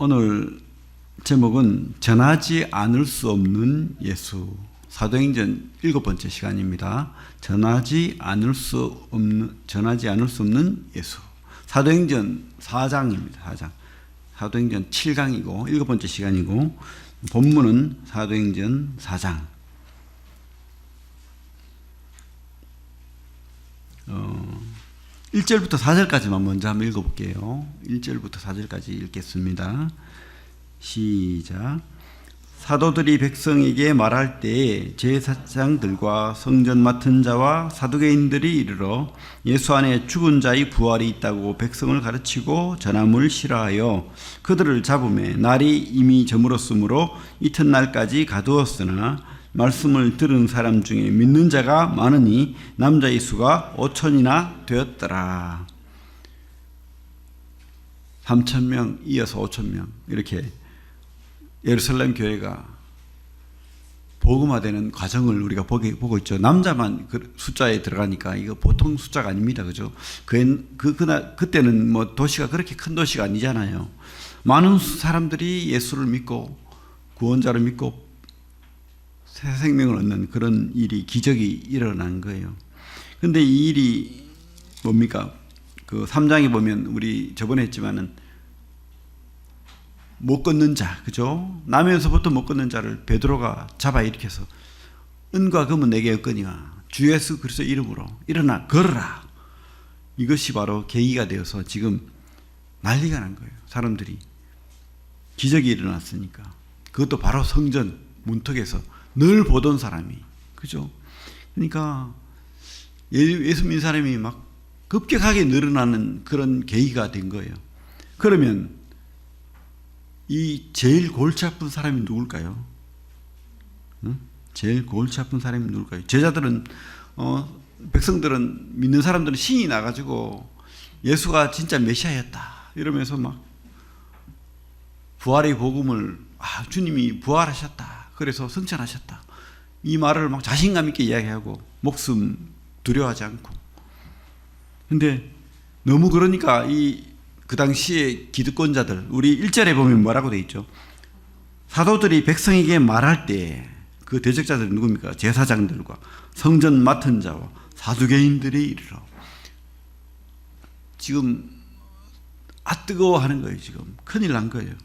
오늘 제목은 전하지 않을 수 없는 예수. 사도행전 7번째 시간입니다. 전하지 않을 수 없는 예수. 사도행전 4장입니다. 4장. 사도행전 7강이고 7번째 시간이고 본문은 사도행전 4장. 1절부터 4절까지만 먼저 한번 읽어볼게요. 1절부터 4절까지 읽겠습니다. 시작. 사도들이 백성에게 말할 때에 제사장들과 성전 맡은 자와 사두개인들이 이르러 예수 안에 죽은 자의 부활이 있다고 백성을 가르치고 전함을 싫어하여 그들을 잡음에 날이 이미 저물었으므로 이튿날까지 가두었으나 말씀을 들은 사람 중에 믿는 자가 많으니 남자의 수가 5천이나 되었더라. 3,000명 이어서 5,000명 이렇게 예루살렘 교회가 복음화되는 과정을 우리가 보고 있죠. 남자만 그 숫자에 들어가니까 이거 보통 숫자가 아닙니다. 그죠? 그때는 뭐 도시가 그렇게 큰 도시가 아니잖아요. 많은 사람들이 예수를 믿고 구원자를 믿고 새 생명을 얻는 그런 일이, 기적이 일어난 거예요. 근데 이 일이 뭡니까? 그 3장에 보면 우리 저번에 했지만은 못 걷는 자, 그죠? 나면서부터 못 걷는 자를 베드로가 잡아 일으켜서 은과 금은 내게 없거니와 주 예수 그리스도 이름으로 일어나 걸어라. 이것이 바로 계기가 되어서 지금 난리가 난 거예요. 사람들이 기적이 일어났으니까. 그것도 바로 성전 문턱에서 늘 보던 사람이, 그죠? 그러니까 예수 믿는 사람이 막 급격하게 늘어나는 그런 계기가 된 거예요. 그러면 이 제일 골치 아픈 사람이 누굴까요? 응? 제일 골치 아픈 사람이 누굴까요? 제자들은 백성들은 믿는 사람들은 신이 나가지고 예수가 진짜 메시아였다 이러면서 막 부활의 복음을 주님이 부활하셨다. 그래서 승천하셨다. 이 말을 막 자신감 있게 이야기하고 목숨 두려워하지 않고. 근데 너무 그러니까 그 당시에 기득권자들, 우리 1절에 보면 뭐라고 돼 있죠? 사도들이 백성에게 말할 때 그 대적자들이 누굽니까? 제사장들과 성전 맡은 자와 사두개인들이 이르러. 지금 뜨거워하는 거예요. 지금 큰일 난 거예요.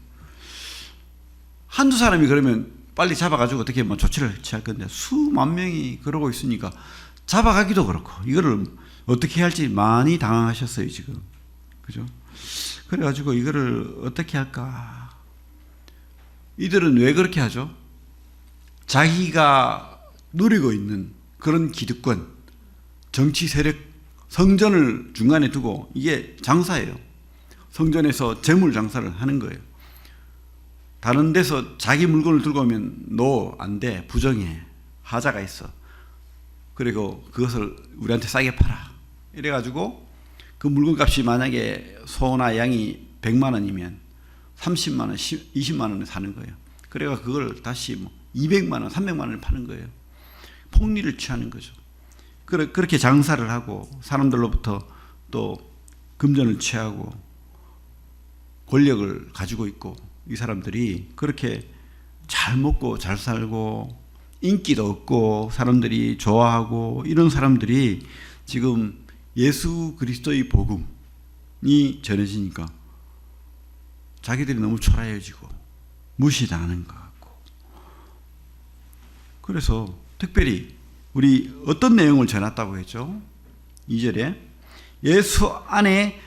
한두 사람이 그러면 빨리 잡아가지고 어떻게 뭐 조치를 취할 건데 수만 명이 그러고 있으니까 잡아가기도 그렇고 이거를 어떻게 해야 할지 많이 당황하셨어요 지금. 그죠? 그래가지고 이거를 어떻게 할까? 이들은 왜 그렇게 하죠? 자기가 누리고 있는 그런 기득권, 정치 세력, 성전을 중간에 두고 이게 장사예요. 성전에서 재물 장사를 하는 거예요. 다른 데서 자기 물건을 들고 오면 너 안 돼, 부정해, 하자가 있어. 그리고 그것을 우리한테 싸게 팔아. 이래가지고 그 물건값이 만약에 소나 양이 100만 원이면 30만 원, 20만 원에 사는 거예요. 그래가 그걸 다시 뭐 200만 원, 300만 원을 파는 거예요. 폭리를 취하는 거죠. 그렇게 장사를 하고 사람들로부터 또 금전을 취하고 권력을 가지고 있고 이 사람들이 그렇게 잘 먹고 잘 살고 인기도 얻고 사람들이 좋아하고 이런 사람들이 지금 예수 그리스도의 복음이 전해지니까 자기들이 너무 초라해지고 무시당하는 것 같고. 그래서 특별히 우리 어떤 내용을 전했다고 했죠? 2절에 예수 안에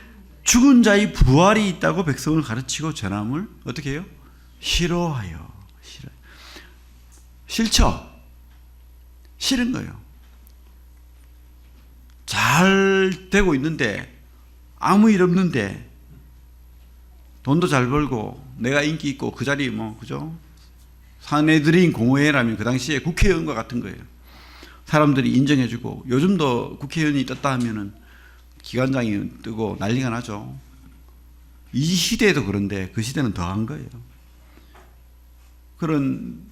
죽은 자의 부활이 있다고 백성을 가르치고 전함을 어떻게 해요? 싫어하여. 싫죠? 싫은 거예요. 잘 되고 있는데 아무 일 없는데 돈도 잘 벌고 내가 인기 있고 그 자리 뭐 그죠? 사내들인 공회라면 그 당시에 국회의원과 같은 거예요. 사람들이 인정해주고 요즘도 국회의원이 떴다 하면은 기관장이 뜨고 난리가 나죠. 이 시대에도 그런데 그 시대는 더한 거예요. 그런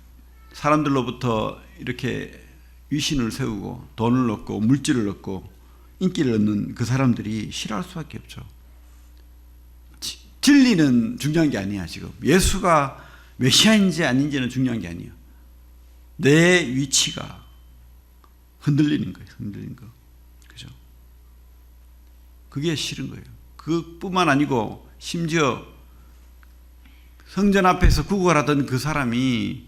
사람들로부터 이렇게 위신을 세우고 돈을 얻고 물질을 얻고 인기를 얻는 그 사람들이 싫어할 수밖에 없죠. 진리 진리는 중요한 게 아니야. 지금 예수가 메시아인지 아닌지는 중요한 게 아니에요. 내 위치가 흔들리는 거예요. 흔들리는 거. 그죠? 그게 싫은 거예요. 그뿐만 아니고 심지어 성전 앞에서 구걸하던 그 사람이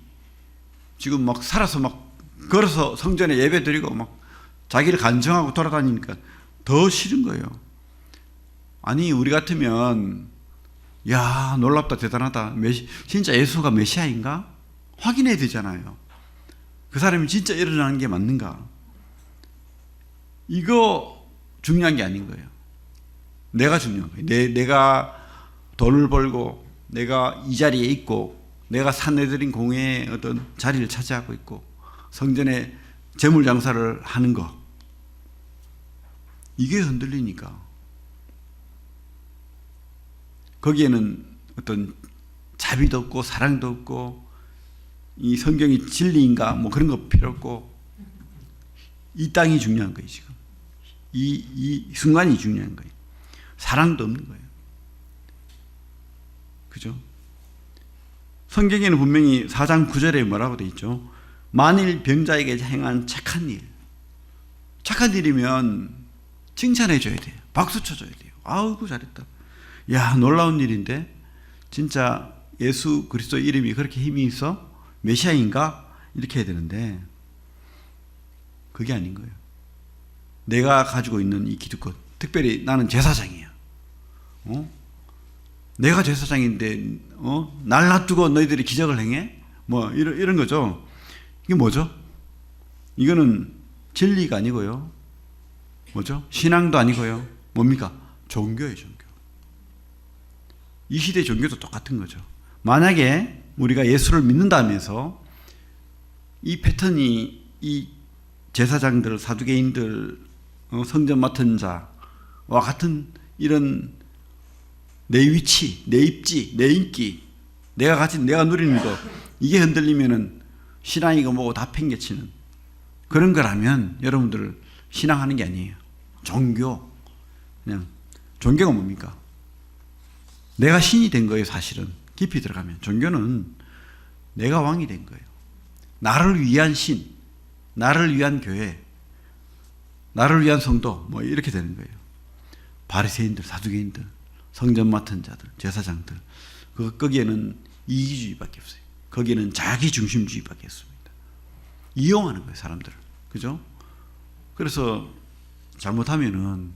지금 막 살아서 막 걸어서 성전에 예배 드리고 막 자기를 간청하고 돌아다니니까 더 싫은 거예요. 아니, 우리 같으면 야, 놀랍다, 대단하다. 진짜 예수가 메시아인가? 확인해야 되잖아요. 그 사람이 진짜 일어나는 게 맞는가? 이거 중요한 게 아닌 거예요. 내가 중요한 거예요. 내가 돈을 벌고, 내가 이 자리에 있고, 내가 사내들인 공회에 어떤 자리를 차지하고 있고, 성전에 재물 장사를 하는 거. 이게 흔들리니까. 거기에는 어떤 자비도 없고, 사랑도 없고, 이 성경이 진리인가? 뭐 그런 거 필요 없고, 이 땅이 중요한 거예요, 지금. 이 순간이 중요한 거예요. 사랑도 없는 거예요. 그죠? 성경에는 분명히 4장 9절에 뭐라고 되어 있죠? 만일 병자에게 행한 착한 일. 착한 일이면 칭찬해 줘야 돼요. 박수 쳐줘야 돼요. 아이고, 잘했다. 야, 놀라운 일인데? 진짜 예수 그리스도 이름이 그렇게 힘이 있어? 메시아인가? 이렇게 해야 되는데, 그게 아닌 거예요. 내가 가지고 있는 이 기득권, 특별히 나는 제사장이야. 내가 제사장인데, 날 놔두고 너희들이 기적을 행해? 뭐, 이런 거죠. 이게 뭐죠? 이거는 진리가 아니고요. 뭐죠? 신앙도 아니고요. 뭡니까? 종교예요, 종교. 이 시대 종교도 똑같은 거죠. 만약에 우리가 예수를 믿는다면서 이 패턴이 이 제사장들, 사두개인들, 성전 맡은 자와 같은 이런 내 위치, 내 입지, 내 인기, 내가 누리는 거, 이게 흔들리면은 신앙이고 뭐고 다 팽개치는 그런 거라면 여러분들 신앙하는 게 아니에요. 종교. 그냥 종교가 뭡니까? 내가 신이 된 거예요, 사실은. 깊이 들어가면. 종교는 내가 왕이 된 거예요. 나를 위한 신, 나를 위한 교회, 나를 위한 성도, 뭐 이렇게 되는 거예요. 바리새인들, 사두개인들, 성전 맡은 자들, 제사장들, 거기에는 이기주의밖에 없어요. 거기에는 자기중심주의밖에 없습니다. 이용하는 거예요, 사람들을. 그죠? 그래서 잘못하면은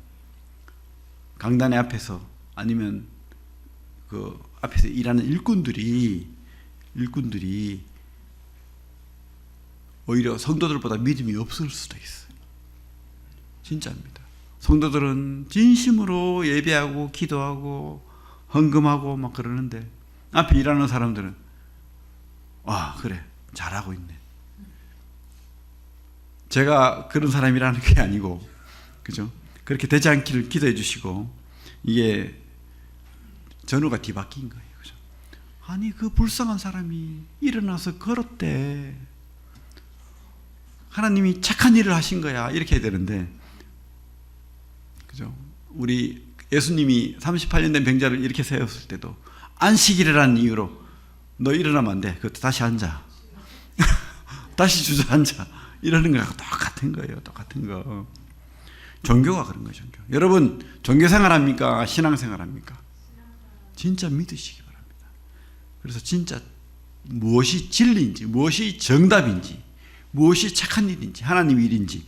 강단의 앞에서 아니면 그 앞에서 일하는 일꾼들이 오히려 성도들보다 믿음이 없을 수도 있어요. 진짜입니다. 성도들은 진심으로 예배하고 기도하고 헌금하고 막 그러는데 앞에 일하는 사람들은 그래, 잘하고 있네. 제가 그런 사람이라는 게 아니고, 그죠? 그렇게 되지 않기를 기도해 주시고, 이게 전후가 뒤바뀐 거예요. 그죠? 아니, 그 불쌍한 사람이 일어나서 걸었대. 하나님이 착한 일을 하신 거야. 이렇게 해야 되는데, 그죠? 우리 예수님이 38년 된 병자를 이렇게 세웠을 때도 안식일이라는 이유로 너 일어나면 안 돼. 그것도 다시 앉아. 다시 주저앉아. 이러는 거랑 똑같은 거예요. 똑같은 거. 종교가 그런 거예요. 종교. 여러분, 종교 생활합니까? 신앙 생활합니까? 진짜 믿으시기 바랍니다. 그래서 진짜 무엇이 진리인지, 무엇이 정답인지, 무엇이 착한 일인지, 하나님 일인지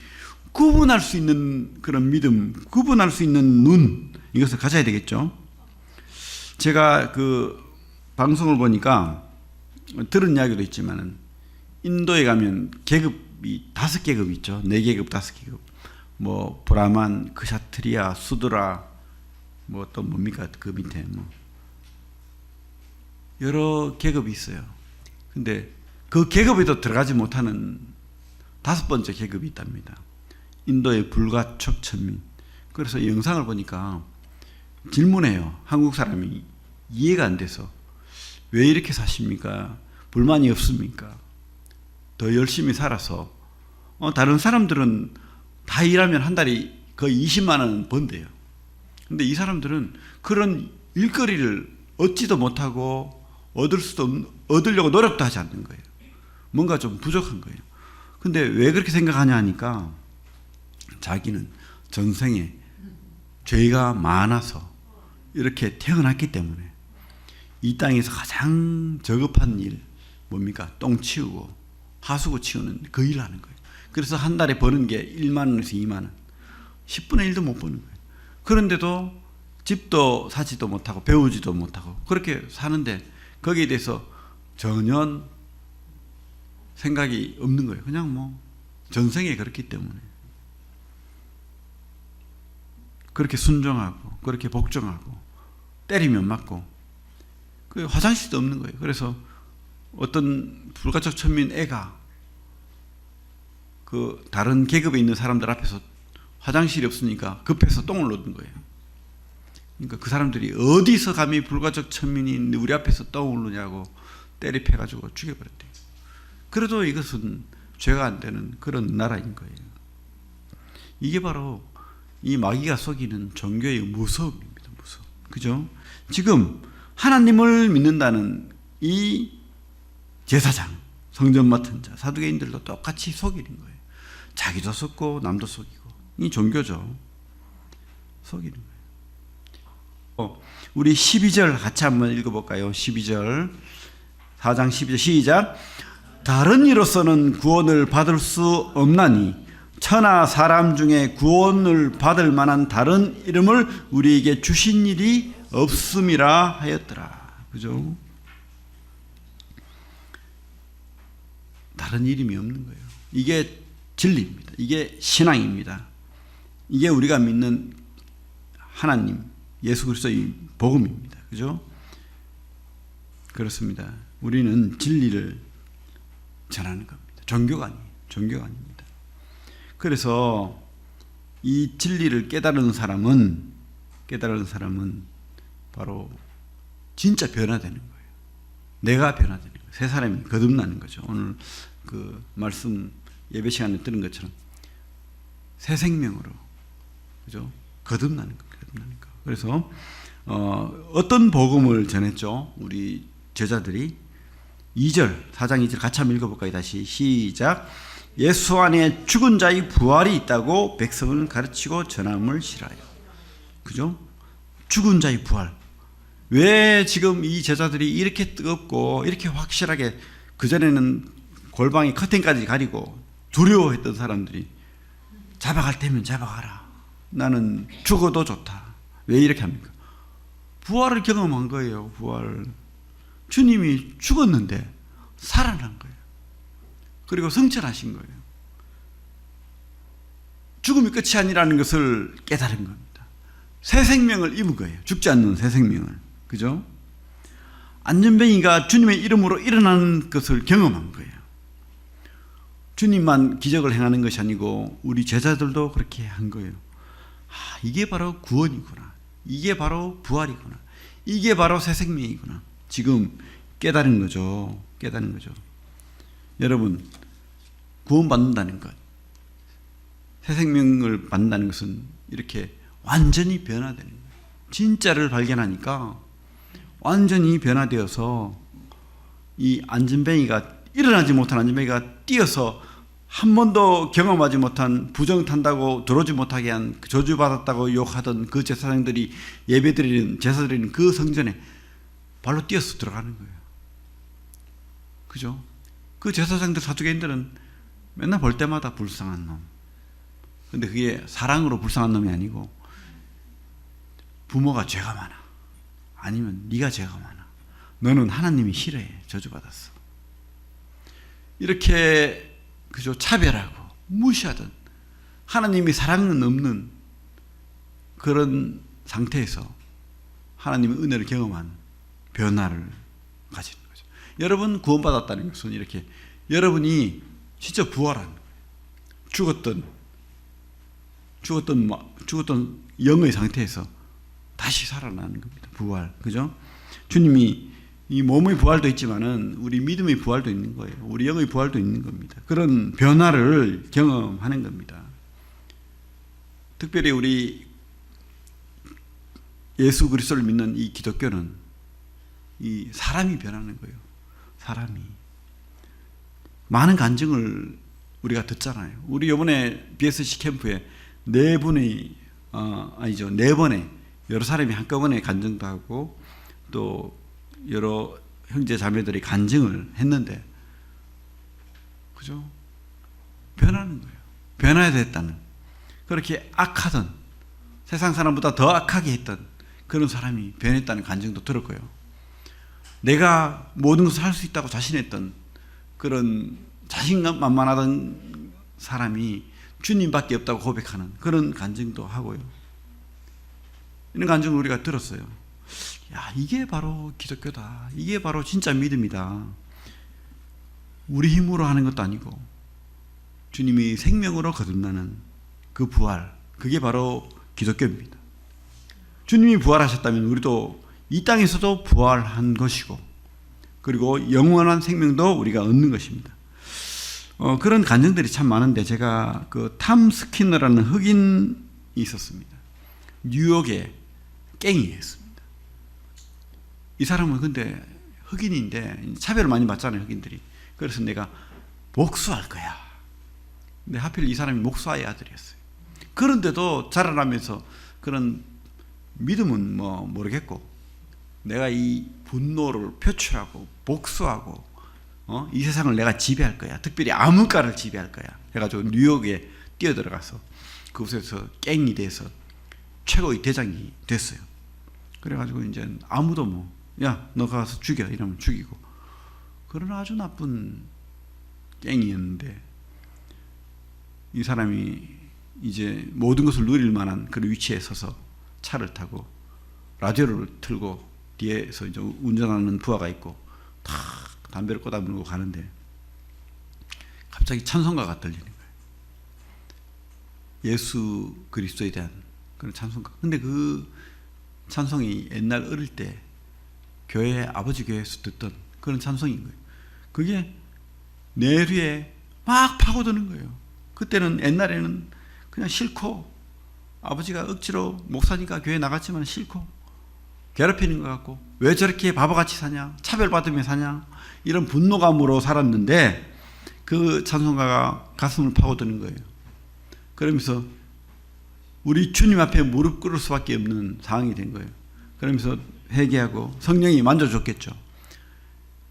구분할 수 있는 그런 믿음, 구분할 수 있는 눈, 이것을 가져야 되겠죠. 제가 그 방송을 보니까 들은 이야기도 있지만은 인도에 가면 계급이 5계급 있죠. 4계급, 5계급. 뭐 브라만, 크샤트리아, 수드라, 뭐 또 뭡니까? 그 밑에 뭐 여러 계급이 있어요. 근데 그 계급에도 들어가지 못하는 5번째 계급이 있답니다. 인도의 불가촉 천민. 그래서 영상을 보니까 질문해요. 한국 사람이 이해가 안 돼서. 왜 이렇게 사십니까? 불만이 없습니까? 더 열심히 살아서. 다른 사람들은 다 일하면 한 달에 거의 20만 원 번대요. 근데 이 사람들은 그런 일거리를 얻지도 못하고 얻으려고 노력도 하지 않는 거예요. 뭔가 좀 부족한 거예요. 근데 왜 그렇게 생각하냐 하니까 자기는 전생에 죄가 많아서 이렇게 태어났기 때문에 이 땅에서 가장 저급한 일 뭡니까? 똥 치우고 하수구 치우는 그 일을 하는 거예요. 그래서 한 달에 버는 게 1만 원에서 2만 원, 10분의 1도 못 버는 거예요. 그런데도 집도 사지도 못하고 배우지도 못하고 그렇게 사는데 거기에 대해서 전혀 생각이 없는 거예요. 그냥 뭐 전생에 그렇기 때문에 그렇게 순종하고 그렇게 복종하고 때리면 맞고 그 화장실도 없는 거예요. 그래서 어떤 불가촉 천민 애가 그 다른 계급에 있는 사람들 앞에서 화장실이 없으니까 급해서 똥을 놓는 거예요. 그러니까 그 사람들이 어디서 감히 불가촉 천민이 우리 앞에서 똥을 놓냐고 때리패가지고 죽여버렸대요. 그래도 이것은 죄가 안 되는 그런 나라인 거예요. 이게 바로 이 마귀가 속이는 종교의 무서움입니다. 무서움. 그죠? 지금 하나님을 믿는다는 이 제사장, 성전 맡은 자, 사두개인들도 똑같이 속이는 거예요. 자기도 속고 남도 속이고. 이 종교죠. 속이는 거예요. 우리 12절 같이 한번 읽어볼까요? 12절 4장 12절 시작. 다른 이로서는 구원을 받을 수 없나니 천하 사람 중에 구원을 받을 만한 다른 이름을 우리에게 주신 일이 없음이라 하였더라. 그죠? 다른 이름이 없는 거예요. 이게 진리입니다. 이게 신앙입니다. 이게 우리가 믿는 하나님, 예수 그리스도의 복음입니다. 그죠? 그렇습니다. 우리는 진리를 전하는 겁니다. 종교가 아니에요. 종교가 아닙니다. 그래서 이 진리를 깨달은 사람은 바로 진짜 변화되는 거예요. 내가 변화되는 거예요. 새 사람이 거듭나는 거죠. 오늘 그 말씀 예배 시간에 들은 것처럼 새 생명으로, 그죠? 거듭나는 거, 거듭나는 거. 그래서 어떤 복음을 전했죠? 우리 제자들이 2절, 4장 2절 같이 한번 읽어볼까요? 다시 시작. 예수 안에 죽은 자의 부활이 있다고 백성을 가르치고 전함을 실하여. 그죠? 죽은 자의 부활. 왜 지금 이 제자들이 이렇게 뜨겁고 이렇게 확실하게, 그전에는 골방에 커튼까지 가리고 두려워했던 사람들이 잡아갈 테면 잡아가라. 나는 죽어도 좋다. 왜 이렇게 합니까? 부활을 경험한 거예요. 부활. 주님이 죽었는데 살아난 거예요. 그리고 성천하신 거예요. 죽음이 끝이 아니라는 것을 깨달은 겁니다. 새 생명을 입은 거예요. 죽지 않는 새 생명을. 그죠? 안전뱅이가 주님의 이름으로 일어나는 것을 경험한 거예요. 주님만 기적을 행하는 것이 아니고 우리 제자들도 그렇게 한 거예요. 아, 이게 바로 구원이구나. 이게 바로 부활이구나. 이게 바로 새 생명이구나. 지금 깨달은 거죠. 깨달은 거죠. 여러분, 구원받는다는 것, 새 생명을 받는다는 것은 이렇게 완전히 변화되는 거예요. 진짜를 발견하니까 완전히 변화되어서 이 안전뱅이가, 일어나지 못한 안전뱅이가 뛰어서 한 번도 경험하지 못한, 부정 탄다고 들어오지 못하게 한, 저주받았다고 욕하던 그 제사장들이 예배드리는, 제사드리는 그 성전에 발로 뛰어서 들어가는 거예요. 그죠? 그 제사장들, 사두개인들은 맨날 볼 때마다 불쌍한 놈. 근데 그게 사랑으로 불쌍한 놈이 아니고 부모가 죄가 많아. 아니면 네가 죄가 많아. 너는 하나님이 싫어해. 저주받았어. 이렇게 그저 차별하고 무시하던, 하나님이 사랑은 없는 그런 상태에서 하나님의 은혜를 경험한 변화를 가지는 거죠. 여러분 구원받았다는 것은 이렇게 여러분이 진짜 부활한 거예요. 죽었던 영의 상태에서 다시 살아나는 겁니다. 부활. 그죠? 주님이 이 몸의 부활도 있지만은 우리 믿음의 부활도 있는 거예요. 우리 영의 부활도 있는 겁니다. 그런 변화를 경험하는 겁니다. 특별히 우리 예수 그리스도를 믿는 이 기독교는 이 사람이 변하는 거예요. 사람이. 많은 간증을 우리가 듣잖아요. 우리 이번에 BSC 캠프에 네 번의 여러 사람이 한꺼번에 간증도 하고 또 여러 형제 자매들이 간증을 했는데, 그죠? 변하는 거예요. 변해야 됐다는, 그렇게 악하던, 세상 사람보다 더 악하게 했던 그런 사람이 변했다는 간증도 들었고요. 내가 모든 것을 할 수 있다고 자신했던 그런 자신감 만만하던 사람이 주님밖에 없다고 고백하는 그런 간증도 하고요. 이런 간증을 우리가 들었어요. 야, 이게 바로 기독교다. 이게 바로 진짜 믿음이다. 우리 힘으로 하는 것도 아니고 주님이 생명으로 거듭나는 그 부활, 그게 바로 기독교입니다. 주님이 부활하셨다면 우리도 이 땅에서도 부활한 것이고, 그리고 영원한 생명도 우리가 얻는 것입니다. 그런 간증들이 참 많은데, 제가 그 탐 스키너라는 흑인이 있었습니다. 뉴욕에 갱이었습니다. 이 사람은 근데 흑인인데 차별을 많이 받잖아요, 흑인들이. 그래서 내가 목수할 거야. 근데 하필 이 사람이 목사의 아들이었어요. 그런데도 자라나면서 그런 믿음은 뭐 모르겠고, 내가 이 분노를 표출하고 복수하고 이 세상을 내가 지배할 거야. 특별히 암흑가를 지배할 거야. 해가지고 뉴욕에 뛰어들어가서 그곳에서 갱이 돼서 최고의 대장이 됐어요. 그래가지고 이제 아무도 야, 너 가서 죽여 이러면 죽이고, 그런 아주 나쁜 갱이었는데, 이 사람이 이제 모든 것을 누릴 만한 그런 위치에 서서 차를 타고 라디오를 틀고 뒤에서 이제 운전하는 부하가 있고 탁 담배를 꽂아물고 가는데 갑자기 찬송가가 들리는 거예요. 예수 그리스도에 대한 그런 찬송가. 근데 그 찬송이 옛날 어릴 때 아버지 교회에서 듣던 그런 찬송인 거예요. 그게 내류에 막 파고드는 거예요. 그때는, 옛날에는 그냥 싫고, 아버지가 억지로 목사니까 교회 나갔지만 싫고 괴롭히는 것 같고, 왜 저렇게 바보같이 사냐, 차별받으며 사냐, 이런 분노감으로 살았는데 그 찬송가가 가슴을 파고드는 거예요. 그러면서 우리 주님 앞에 무릎 꿇을 수밖에 없는 상황이 된 거예요. 그러면서 회개하고 성령이 만져줬겠죠.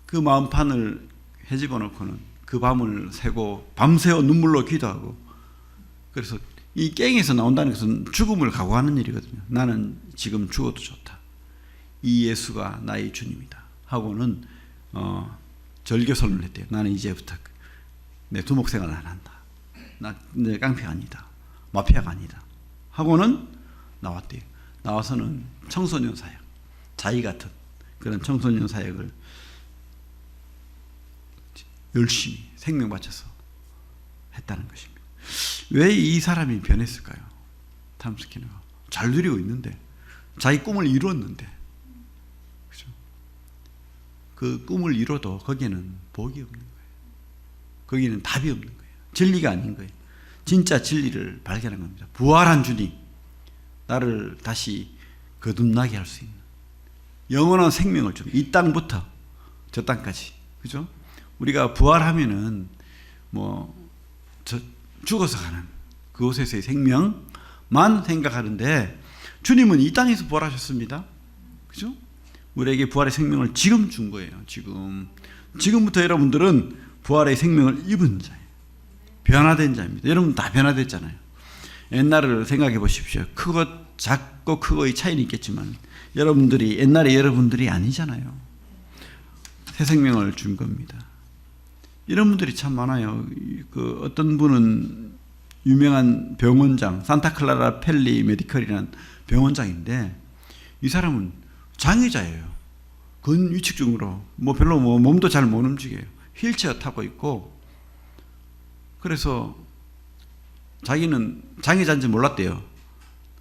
그 마음판을 헤집어 놓고는 그 밤을 새고 밤새워 눈물로 기도하고, 그래서 이 갱에서 나온다는 것은 죽음을 각오하는 일이거든요. 나는 지금 죽어도 좋다. 이 예수가 나의 주님이다. 하고는 절교선언을 했대요. 나는 이제부터 내 두목생활을 안 한다. 내 깡패가 아니다. 마피아가 아니다. 하고는 나왔대요. 나와서는 청소년 사역, 자기 같은 그런 청소년 사역을 열심히 생명 바쳐서 했다는 것입니다. 왜 이 사람이 변했을까요? 탐스키너가 잘 누리고 있는데, 자기 꿈을 이루었는데, 그죠? 그 꿈을 이뤄도 거기에는 복이 없는 거예요. 거기는 답이 없는 거예요. 진리가 아닌 거예요. 진짜 진리를 발견한 겁니다. 부활한 주님, 나를 다시 거듭나게 할 수 있는 영원한 생명을 좀, 이 땅부터 저 땅까지, 그죠? 우리가 부활하면은 죽어서 가는 그곳에서의 생명만 생각하는데, 주님은 이 땅에서 부활하셨습니다. 그죠? 우리에게 부활의 생명을 지금 준 거예요. 지금부터 여러분들은 부활의 생명을 입은 자예요. 변화된 자입니다. 여러분 다 변화됐잖아요. 옛날을 생각해 보십시오. 작고 크고의 차이는 있겠지만 여러분들이 옛날에 여러분들이 아니잖아요. 새 생명을 준 겁니다. 이런 분들이 참 많아요. 그 어떤 분은 유명한 병원장, 산타클라라 펠리 메디컬이라는 병원장인데, 이 사람은 장애자예요. 근위축증으로 별로 몸도 잘 못 움직여요. 휠체어 타고 있고, 그래서 자기는 장애자인지 몰랐대요.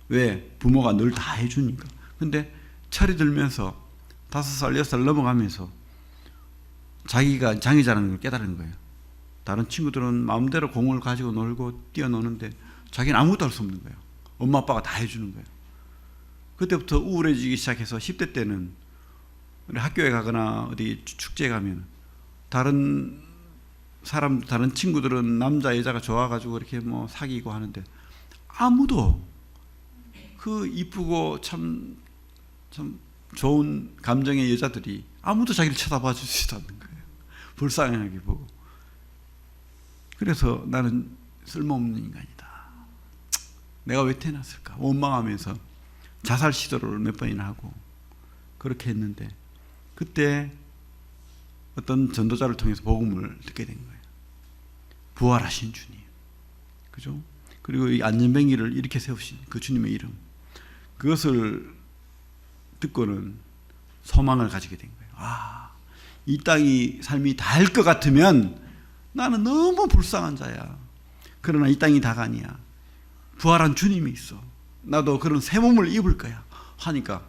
왜? 부모가 늘 다 해주니까. 근데 철이 들면서 5살, 6살 넘어가면서 자기가 장애자라는 걸 깨달은 거예요. 다른 친구들은 마음대로 공을 가지고 놀고 뛰어노는데 자기는 아무것도 할 수 없는 거예요. 엄마 아빠가 다 해주는 거예요. 그때부터 우울해지기 시작해서 10대 때는 우리 학교에 가거나 어디 축제에 가면 다른 친구들은 남자 여자가 좋아가지고 이렇게 뭐 사귀고 하는데 아무도 그 이쁘고 참 좋은 감정의 여자들이 아무도 자기를 쳐다봐 주지도 않는 거예요. 불쌍하게 보고. 그래서 나는 쓸모없는 인간이다. 내가 왜 태어났을까? 원망하면서 자살 시도를 몇 번이나 하고 그렇게 했는데 그때 어떤 전도자를 통해서 복음을 듣게 된 거예요. 부활하신 주님. 그죠? 그리고 이 안전뱅이를 이렇게 세우신 그 주님의 이름. 그것을 듣고는 소망을 가지게 된 거예요. 아, 이 땅이 삶이 다할 것 같으면 나는 너무 불쌍한 자야. 그러나 이 땅이 다가 아니야. 부활한 주님이 있어. 나도 그런 새 몸을 입을 거야. 하니까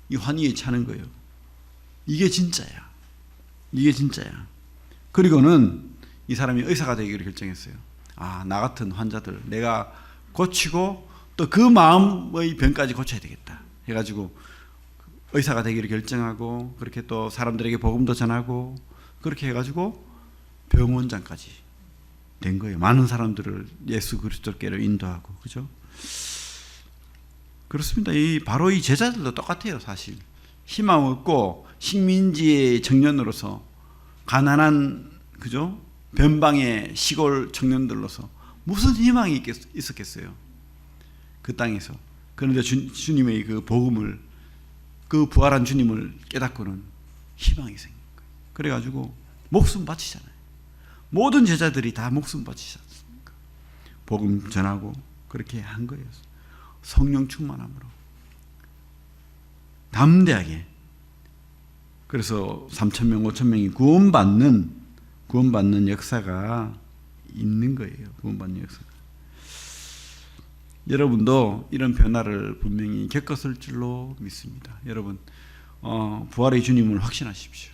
이 환희에 차는 거예요. 이게 진짜야. 이게 진짜야. 그리고는 이 사람이 의사가 되기로 결정했어요. 아, 나 같은 환자들 내가 고치고 또 그 마음의 병까지 고쳐야 되겠다 해가지고 의사가 되기로 결정하고 그렇게 또 사람들에게 복음도 전하고 그렇게 해가지고 병원장까지 된 거예요. 많은 사람들을 예수 그리스도께로 인도하고. 그죠? 그렇습니다. 바로 이 제자들도 똑같아요. 사실 희망 없고 식민지의 청년으로서 가난한, 그죠? 변방의 시골 청년들로서 무슨 희망이 있었겠어요? 그 땅에서. 그런데 주님의 그 복음을, 그 부활한 주님을 깨닫고는 희망이 생긴 거예요. 그래가지고 목숨 바치잖아요. 모든 제자들이 다 목숨 바치지 않습니까? 복음 전하고 그렇게 한 거예요. 성령 충만함으로 담대하게. 그래서 3,000명, 5,000명이 구원받는 역사가 있는 거예요. 구원받는 역사가. 여러분도 이런 변화를 분명히 겪었을 줄로 믿습니다. 여러분, 부활의 주님을 확신하십시오.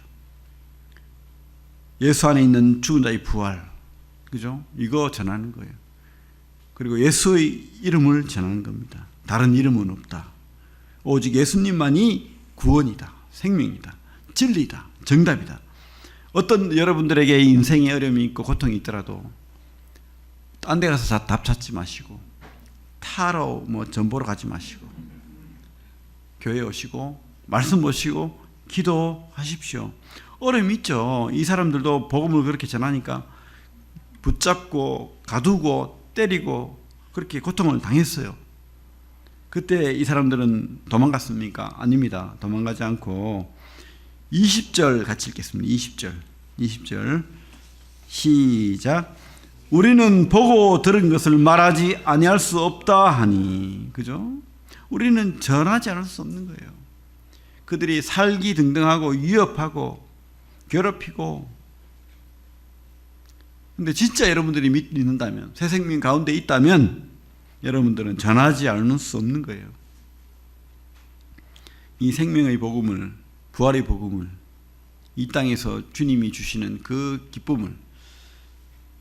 예수 안에 있는 죽은 자의 부활, 그죠? 이거 전하는 거예요. 그리고 예수의 이름을 전하는 겁니다. 다른 이름은 없다. 오직 예수님만이 구원이다, 생명이다, 진리다, 정답이다. 어떤 여러분들에게 인생에 어려움이 있고 고통이 있더라도 딴 데 가서 답 찾지 마시고 타로 전보러 가지 마시고 교회 오시고 말씀 보시고 기도하십시오. 어려움이 있죠. 이 사람들도 복음을 그렇게 전하니까 붙잡고 가두고 때리고 그렇게 고통을 당했어요. 그때 이 사람들은 도망갔습니까? 아닙니다. 도망가지 않고 20절 같이 읽겠습니다. 20절 시작. 우리는 보고 들은 것을 말하지 아니할 수 없다 하니. 그죠? 우리는 전하지 않을 수 없는 거예요. 그들이 살기 등등하고 위협하고 괴롭히고. 근데 진짜 여러분들이 믿는다면, 새 생명 가운데 있다면 여러분들은 전하지 않을 수 없는 거예요. 이 생명의 복음을, 부활의 복음을, 이 땅에서 주님이 주시는 그 기쁨을,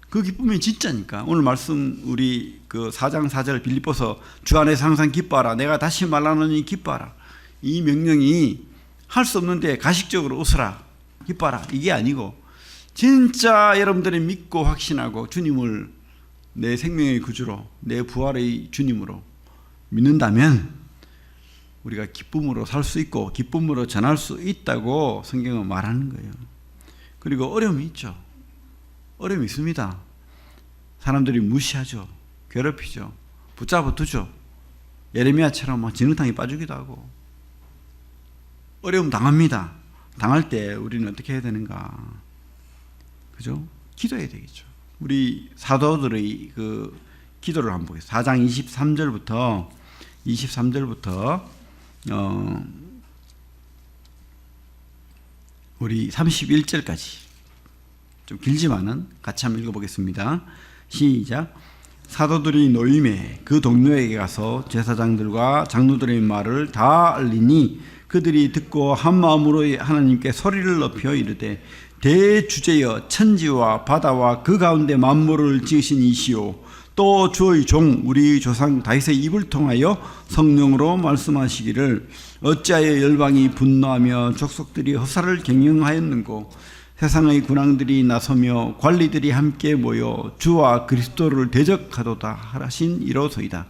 그 기쁨이 진짜니까. 오늘 말씀 우리 그 4장 4절 빌립보서 주 안에서 항상 기뻐하라. 내가 다시 말하노니 기뻐하라. 이 명령이 할 수 없는데 가식적으로 웃으라, 기뻐하라, 이게 아니고 진짜 여러분들이 믿고 확신하고 주님을 내 생명의 구주로, 내 부활의 주님으로 믿는다면 우리가 기쁨으로 살 수 있고 기쁨으로 전할 수 있다고 성경은 말하는 거예요. 그리고 어려움이 있죠. 어려움이 있습니다. 사람들이 무시하죠. 괴롭히죠. 붙잡아 두죠. 예레미야처럼 진흙탕에 빠지기도 하고. 어려움 당합니다. 당할 때 우리는 어떻게 해야 되는가? 그죠? 기도해야 되겠죠. 우리 사도들의 그 기도를 한번 보겠습니다. 4장 23절부터 우리 31절까지 좀 길지만은 같이 한번 읽어보겠습니다. 시작. 사도들이 노임에 그 동료에게 가서 제사장들과 장로들의 말을 다 알리니 그들이 듣고 한 마음으로 하나님께 소리를 높여 이르되 대주제여 천지와 바다와 그 가운데 만물을 지으신 이시오 또 주의 종 우리 조상 다윗의 입을 통하여 성령으로 말씀하시기를 어찌하여 열방이 분노하며 족속들이 허사를 경영하였는고 세상의 군왕들이 나서며 관리들이 함께 모여 주와 그리스도를 대적하도다 하신 이로소이다.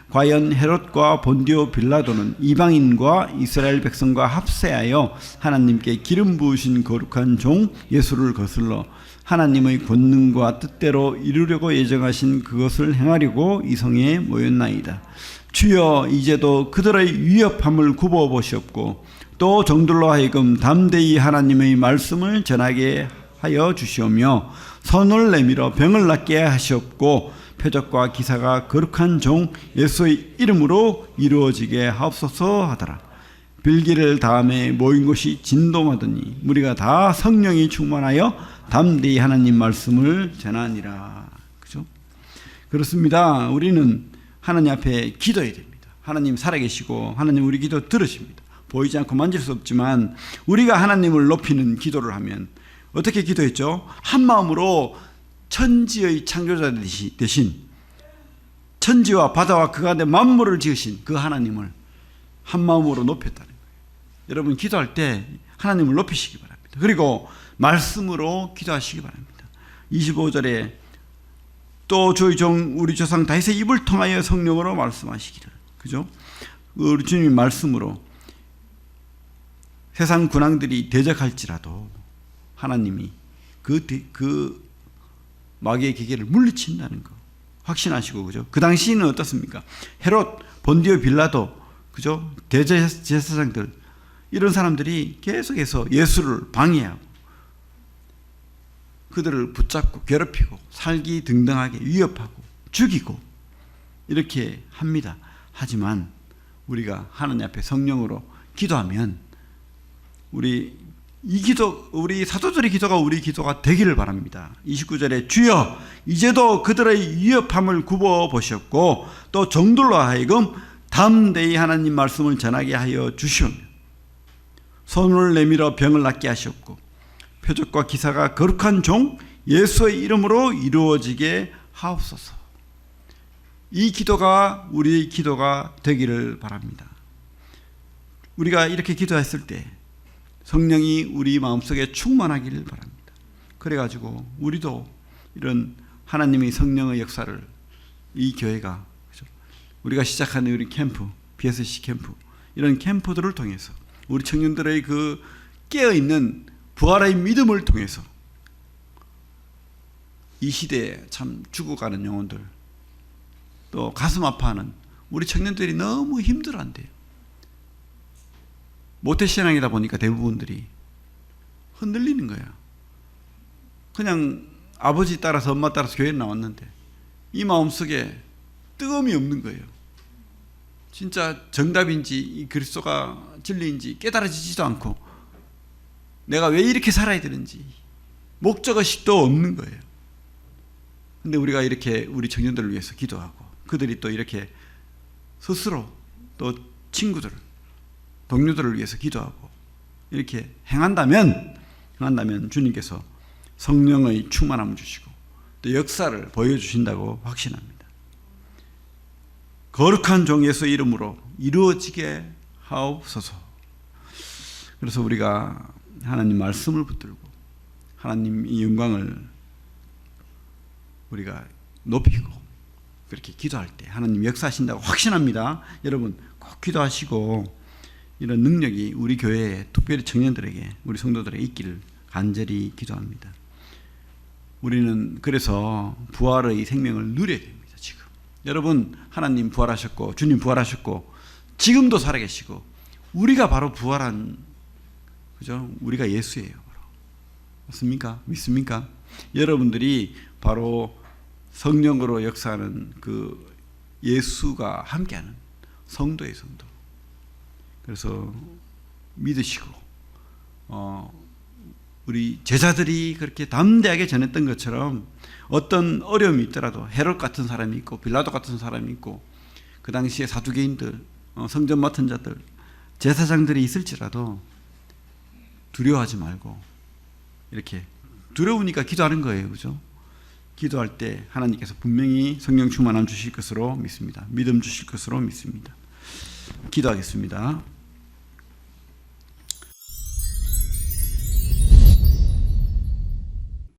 과연 헤롯과 본디오 빌라도는 이방인과 이스라엘 백성과 합세하여 하나님께 기름 부으신 거룩한 종 예수를 거슬러 하나님의 권능과 뜻대로 이루려고 예정하신 그것을 행하려고 이 성에 모였나이다. 주여 이제도 그들의 위협함을 굽어보시옵고 또 종들로 하여금 담대히 하나님의 말씀을 전하게 하여 주시오며 손을 내밀어 병을 낫게 하시옵고 표적과 기사가 거룩한 종 예수의 이름으로 이루어지게 하옵소서 하더라. 빌기를 다음에 모인 곳이 진동하더니 무리가 다 성령이 충만하여 담대히 하나님 말씀을 전하니라. 그죠? 그렇습니다. 우리는 하나님 앞에 기도해야 됩니다. 하나님 살아계시고 하나님 우리 기도 들으십니다. 보이지 않고 만질 수 없지만 우리가 하나님을 높이는 기도를 하면 어떻게 기도했죠? 한 마음으로 천지의 창조자 대신 천지와 바다와 그 가운데 만물을 지으신 그 하나님을 한 마음으로 높였다는 거예요. 여러분 기도할 때 하나님을 높이시기 바랍니다. 그리고 말씀으로 기도하시기 바랍니다. 25절에 또 저희 종 우리 조상 다윗의 입을 통하여 성령으로 말씀하시기를. 그죠? 우리 주님의 말씀으로 세상 군왕들이 대적할지라도 하나님이 그 마귀의 기계를 물리친다는 거 확신하시고, 그죠? 그 당시는 어떻습니까? 헤롯, 본디오 빌라도, 그죠? 대제사장들, 이런 사람들이 계속해서 예수를 방해하고 그들을 붙잡고 괴롭히고 살기 등등하게 위협하고 죽이고 이렇게 합니다. 하지만 우리가 하나님 앞에 성령으로 기도하면 우리 사도들의 기도가 우리 기도가 되기를 바랍니다. 29절에 주여 이제도 그들의 위협함을 굽어 보셨고 또 종들로 하여금 담대히 하나님 말씀을 전하게 하여 주시오며 손을 내밀어 병을 낫게 하셨고 표적과 기사가 거룩한 종 예수의 이름으로 이루어지게 하옵소서. 이 기도가 우리의 기도가 되기를 바랍니다. 우리가 이렇게 기도했을 때 성령이 우리 마음속에 충만하기를 바랍니다. 그래가지고 우리도 이런 하나님의 성령의 역사를 이 교회가, 그렇죠? 우리가 시작하는 우리 캠프, BSC 캠프, 이런 캠프들을 통해서 우리 청년들의 그 깨어있는 부활의 믿음을 통해서 이 시대에 참 죽어가는 영혼들, 또 가슴 아파하는 우리 청년들이 너무 힘들어한대요. 모태신앙이다 보니까 대부분들이 흔들리는 거야. 그냥 아버지 따라서 엄마 따라서 교회에 나왔는데 이 마음속에 뜨거움이 없는 거예요. 진짜 정답인지 이 그리스도가 진리인지 깨달아지지도 않고 내가 왜 이렇게 살아야 되는지 목적의식도 없는 거예요. 근데 우리가 이렇게 우리 청년들을 위해서 기도하고 그들이 또 이렇게 스스로 또 친구들, 동료들을 위해서 기도하고 이렇게 행한다면 주님께서 성령의 충만함을 주시고 또 역사를 보여주신다고 확신합니다. 거룩한 종 예수의 이름으로 이루어지게 하옵소서. 그래서 우리가 하나님 말씀을 붙들고 하나님의 영광을 우리가 높이고 그렇게 기도할 때 하나님 역사하신다고 확신합니다. 여러분 꼭 기도하시고 이런 능력이 우리 교회에 특별히 청년들에게 우리 성도들에게 있기를 간절히 기도합니다. 우리는 그래서 부활의 생명을 누려야 됩니다. 지금 여러분 하나님 부활하셨고 주님 부활하셨고 지금도 살아계시고 우리가 바로 부활한, 그죠? 우리가 예수예요. 바로. 맞습니까? 믿습니까? 여러분들이 바로 성령으로 역사하는 그 예수가 함께하는 성도의 성도. 그래서 믿으시고 우리 제자들이 그렇게 담대하게 전했던 것처럼 어떤 어려움이 있더라도 헤롯 같은 사람이 있고 빌라도 같은 사람이 있고 그 당시에 사두개인들, 성전 맡은 자들, 제사장들이 있을지라도 두려워하지 말고 이렇게 두려우니까 기도하는 거예요. 그죠? 기도할 때 하나님께서 분명히 성령 충만함 주실 것으로 믿습니다. 믿음 주실 것으로 믿습니다. 기도하겠습니다.